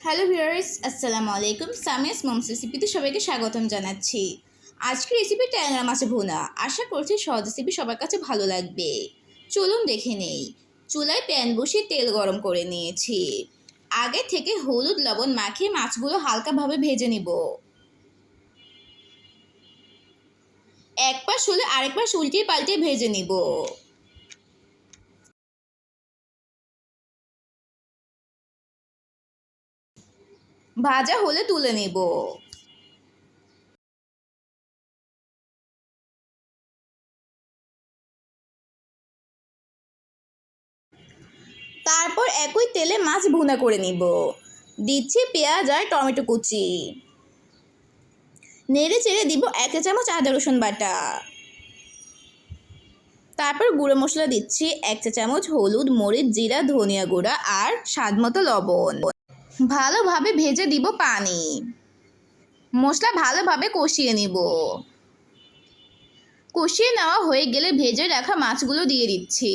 Hello viewers, আসসালামু আলাইকুম। Samia's moms রেসিপিতে সবাইকে স্বাগতম জানাচ্ছি। আজকের রেসিপি ট্যাংরা মাছ ভুনা। আশা করছি সহজ রেসিপি সবার কাছে ভালো লাগবে। চলুন দেখে নেই। চুলায় প্যান বসিয়ে তেল গরম করে নিয়েছি। আগে থেকে হলুদ লবণ মাখিয়ে মাছগুলো হালকাভাবে ভেজে নিব। এক পাশ হলে আরেক পাশ উল্টিয়ে পাল্টিয়ে ভেজে নিব। ভাজা হলে তুলে নেব। তারপর একই তেলে মাছ ভুনা করে নিব। দিচ্ছি পেঁয়াজ আর টমেটো কুচি। নেড়ে চেড়ে দিব 1 চা চামচ আদা রসুন বাটা। তারপর গুঁড়ো মশলা দিচ্ছি 1 চা চামচ হলুদ, মরিচ, জিরা, ধনিয়া গুঁড়া আর স্বাদ মতো লবণ। ভালোভাবে ভেজে দিব পানি। মশলা ভালোভাবে কষিয়ে নিব। কষিয়ে নেওয়া হয়ে গেলে ভেজে রাখা মাছগুলো দিয়ে দিচ্ছি।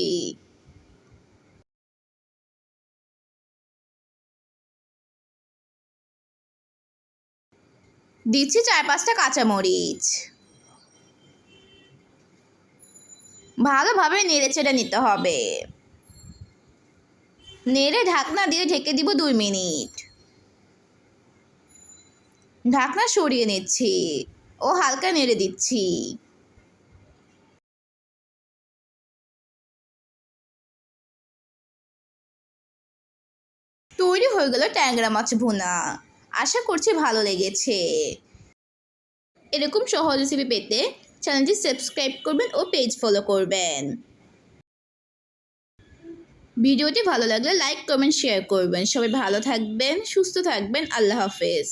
দিচ্ছি 4-5টা কাঁচামরিচ। ভালোভাবে নেড়ে চেড়ে নিতে হবে। নেড়ে ঢাকনা দিয়ে ঢেকে দিব 2 মিনিট। ঢাকনা সরিয়ে নিচ্ছি ও হালকা নেড়ে দিচ্ছি। তৈরি হয়ে গেল ট্যাংরা মাছ ভুনা। আশা করছি ভালো লেগেছে। এরকম সহজ রেসিপি পেতে চ্যানেলটি সাবস্ক্রাইব করবেন ও পেজ ফলো করবেন। ভিডিওটি ভালো লাগলে লাইক, কমেন্ট, শেয়ার করবেন। সবাই ভালো থাকবেন, সুস্থ থাকবেন। আল্লাহ হাফেজ।